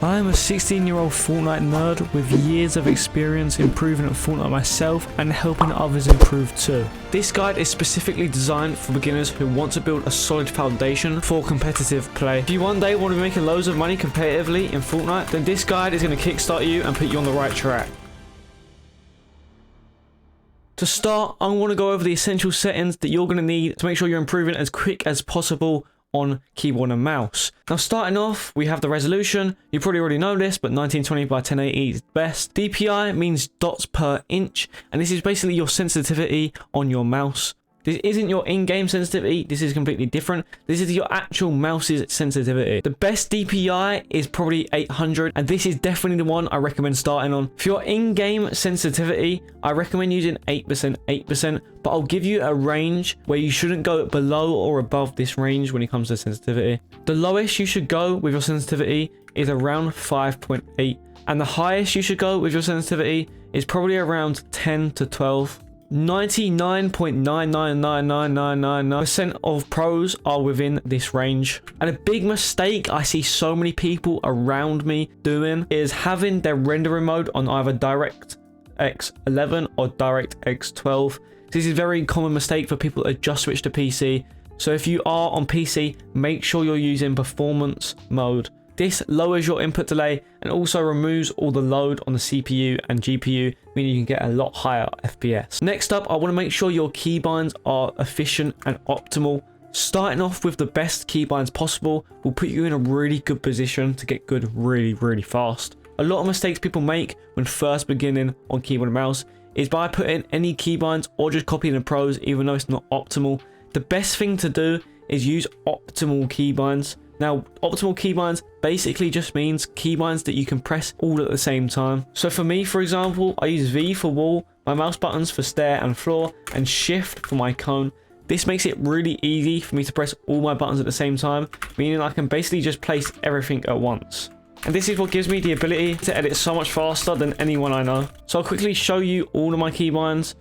I'm a 16-year-old Fortnite nerd with years of experience improving at Fortnite myself and helping others improve too. This guide is specifically designed for beginners who want to build a solid foundation for competitive play. If you one day want to be making loads of money competitively in Fortnite, then this guide is going to kickstart you and put you on the right track. To start, I want to go over the essential settings that you're going to need to make sure you're improving as quick as possible on keyboard and mouse. Now starting off, we have the resolution. You probably already know this, but 1920 by 1080 is best. DPI means dots per inch, and this is basically your sensitivity on your mouse. This isn't your in-game sensitivity, this is completely different. This is your actual mouse's sensitivity. The best DPI is probably 800, and this is definitely the one I recommend starting on. For your in-game sensitivity, I recommend using 8%, but I'll give you a range where you shouldn't go below or above this range when it comes to sensitivity. The lowest you should go with your sensitivity is around 5.8, and the highest you should go with your sensitivity is probably around 10 to 12. 99.9999999% of pros are within this range. And a big mistake I see so many people around me doing is having their rendering mode on either DirectX 11 or DirectX 12. This is a very common mistake for people that just switch to PC. So if you are on PC, make sure you're using performance mode. This lowers your input delay and also removes all the load on the CPU and GPU, meaning you can get a lot higher FPS. Next up, I want to make sure your keybinds are efficient and optimal. Starting off with the best keybinds possible will put you in a really good position to get good really fast. A lot of mistakes people make when first beginning on keyboard and mouse is by putting any keybinds or just copying the pros, even though it's not optimal. The best thing to do is use optimal keybinds. Now, optimal keybinds basically just means keybinds that you can press all at the same time. So for me, for example, I use V for wall, my mouse buttons for stair and floor, and shift for my cone. This makes it really easy for me to press all my buttons at the same time, meaning I can basically just place everything at once. And this is what gives me the ability to edit so much faster than anyone I know. So I'll quickly show you all of my keybinds.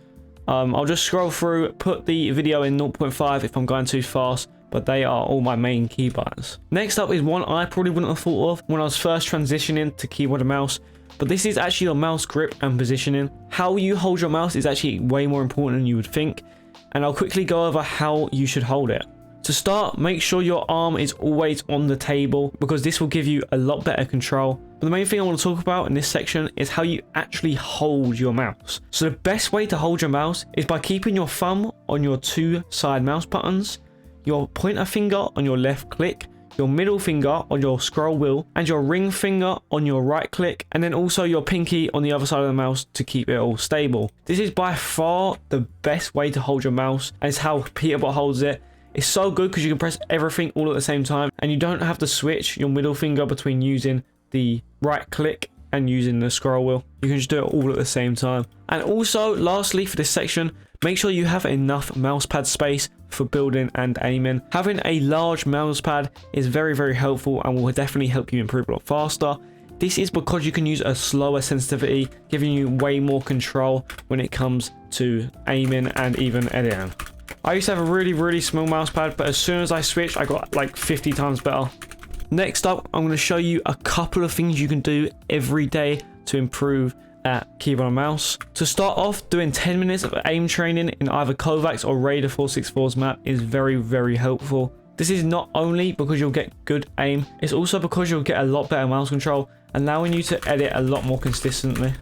I'll just scroll through, put the video in 0.5 if I'm going too fast, but they are all my main keybinds. Next up is one I probably wouldn't have thought of when I was first transitioning to keyboard and mouse, but this is actually your mouse grip and positioning. How you hold your mouse is actually way more important than you would think, and I'll quickly go over how you should hold it. To start, make sure your arm is always on the table because this will give you a lot better control. But the main thing I want to talk about in this section is how you actually hold your mouse. So the best way to hold your mouse is by keeping your thumb on your two side mouse buttons, your pointer finger on your left click, your middle finger on your scroll wheel, and your ring finger on your right click, and then also your pinky on the other side of the mouse to keep it all stable. This is by far the best way to hold your mouse, and it's how Peterbot holds it. It's so good because you can press everything all at the same time, and you don't have to switch your middle finger between using the right click and using the scroll wheel. You can just do it all at the same time. And also, lastly for this section, make sure you have enough mousepad space for building and aiming. Having a large mousepad is very helpful and will definitely help you improve a lot faster. This is because you can use a slower sensitivity, giving you way more control when it comes to aiming and even editing. I used to have a really small mousepad, but as soon as I switched, I got like 50 times better. Next up, I'm going to show you a couple of things you can do every day to improve at keyboard and mouse. To start off, doing 10 minutes of aim training in either Kovacs or Raider 464's map is very helpful. This is not only because you'll get good aim, it's also because you'll get a lot better mouse control, allowing you to edit a lot more consistently.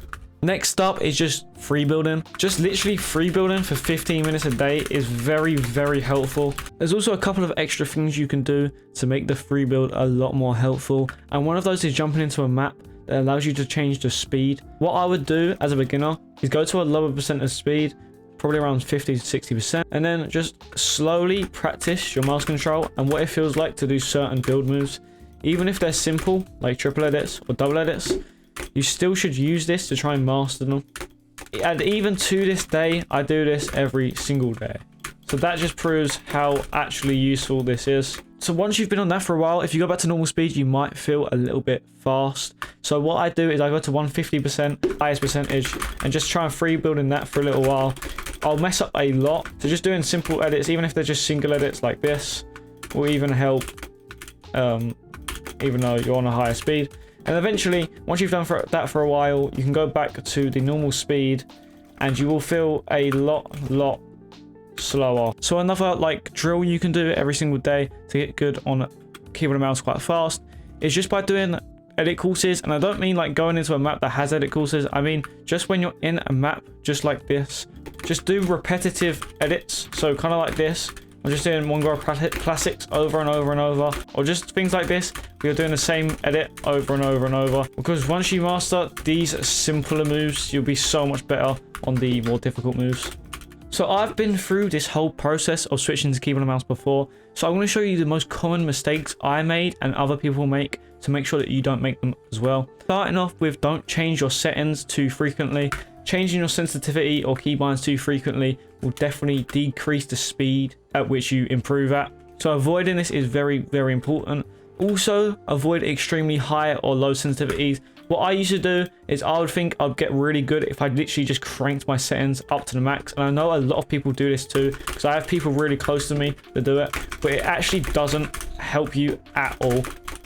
Next up is just free building. Just literally free building for 15 minutes a day is very helpful. There's also a couple of extra things you can do to make the free build a lot more helpful, and one of those is jumping into a map that allows you to change the speed. What I would do as a beginner is go to a lower percent of speed, probably around 50 to 60%, and then just slowly practice your mouse control and what it feels like to do certain build moves. Even if they're simple, like triple edits or double edits, you still should use this to try and master them. And even to this day, I do this every single day. So that just proves how actually useful this is. So once you've been on that for a while, if you go back to normal speed, you might feel a little bit fast. So what I do is I go to 150% highest percentage and just try and free building that for a little while. I'll mess up a lot. So just doing simple edits, even if they're just single edits like this, will even help, even though you're on a higher speed. And eventually, once you've done that for a while, you can go back to the normal speed and you will feel a lot slower. So another like drill you can do every single day to get good on keyboard and mouse quite fast is just by doing edit courses. And I don't mean like going into a map that has edit courses. I mean just when you're in a map just like this, just do repetitive edits. So kind of like this. I'm just doing one go classics over and over and over, or just things like this. You're doing the same edit over and over and over, because once you master these simpler moves, you'll be so much better on the more difficult moves. So I've been through this whole process of switching to keyboard and mouse before, so I'm going to show you the most common mistakes I made and other people make to make sure that you don't make them as well. Starting off with, don't change your settings too frequently. Changing your sensitivity or keybinds too frequently will definitely decrease the speed at which you improve at. So avoiding this is very, very important. Also, avoid extremely high or low sensitivities. What I used to do is I would think I'd get really good if I literally just cranked my settings up to the max. And I know a lot of people do this too, because I have people really close to me that do it, but it actually doesn't help you at all.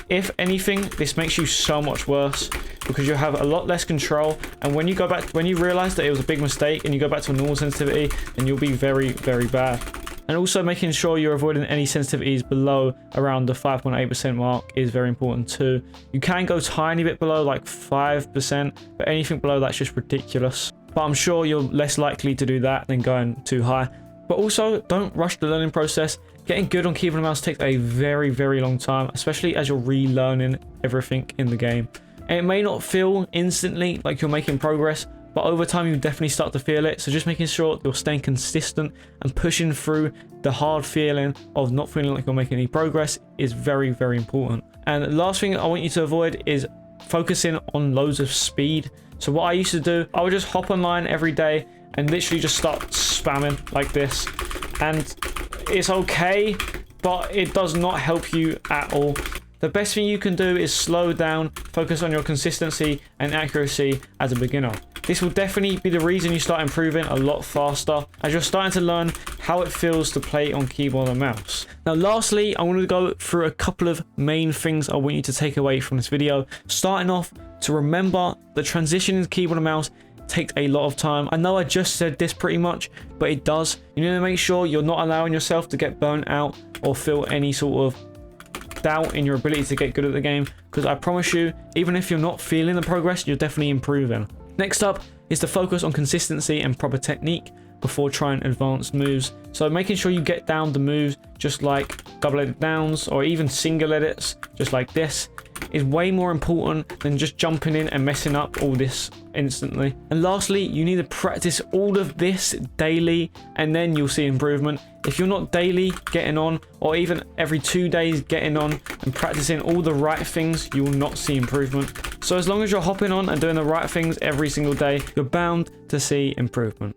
If anything, this makes you so much worse because you have a lot less control. And when you go back, when you realize that it was a big mistake and you go back to a normal sensitivity, then you'll be very, very bad. And also making sure you're avoiding any sensitivities below around the 5.8% mark is very important too. You can go tiny bit below, like 5%, but anything below that's just ridiculous. But I'm sure you're less likely to do that than going too high. But also, don't rush the learning process. Getting good on keyboard and mouse takes a very, very long time, especially as you're relearning everything in the game. And it may not feel instantly like you're making progress, but over time you definitely start to feel it. So just making sure you're staying consistent and pushing through the hard feeling of not feeling like you're making any progress is very, very important. And the last thing I want you to avoid is focusing on loads of speed. So what I used to do, I would just hop online every day and literally just start spamming like this. And it's okay, but it does not help you at all. The best thing you can do is slow down, focus on your consistency and accuracy as a beginner. This will definitely be the reason you start improving a lot faster, as you're starting to learn how it feels to play on keyboard and mouse. Now lastly, I want to go through a couple of main things I want you to take away from this video. Starting off, to remember the transition into keyboard and mouse takes a lot of time. I know I just said this pretty much, but it does. You need to make sure you're not allowing yourself to get burnt out or feel any sort of doubt in your ability to get good at the game, because I promise you, even if you're not feeling the progress, you're definitely improving. Next up is to focus on consistency and proper technique before trying advanced moves. So making sure you get down the moves just like double edit downs or even single edits just like this is way more important than just jumping in and messing up all this instantly. And lastly, you need to practice all of this daily and then you'll see improvement. If you're not daily getting on, or even every 2 days getting on and practicing all the right things, you will not see improvement. So as long as you're hopping on and doing the right things every single day, you're bound to see improvement.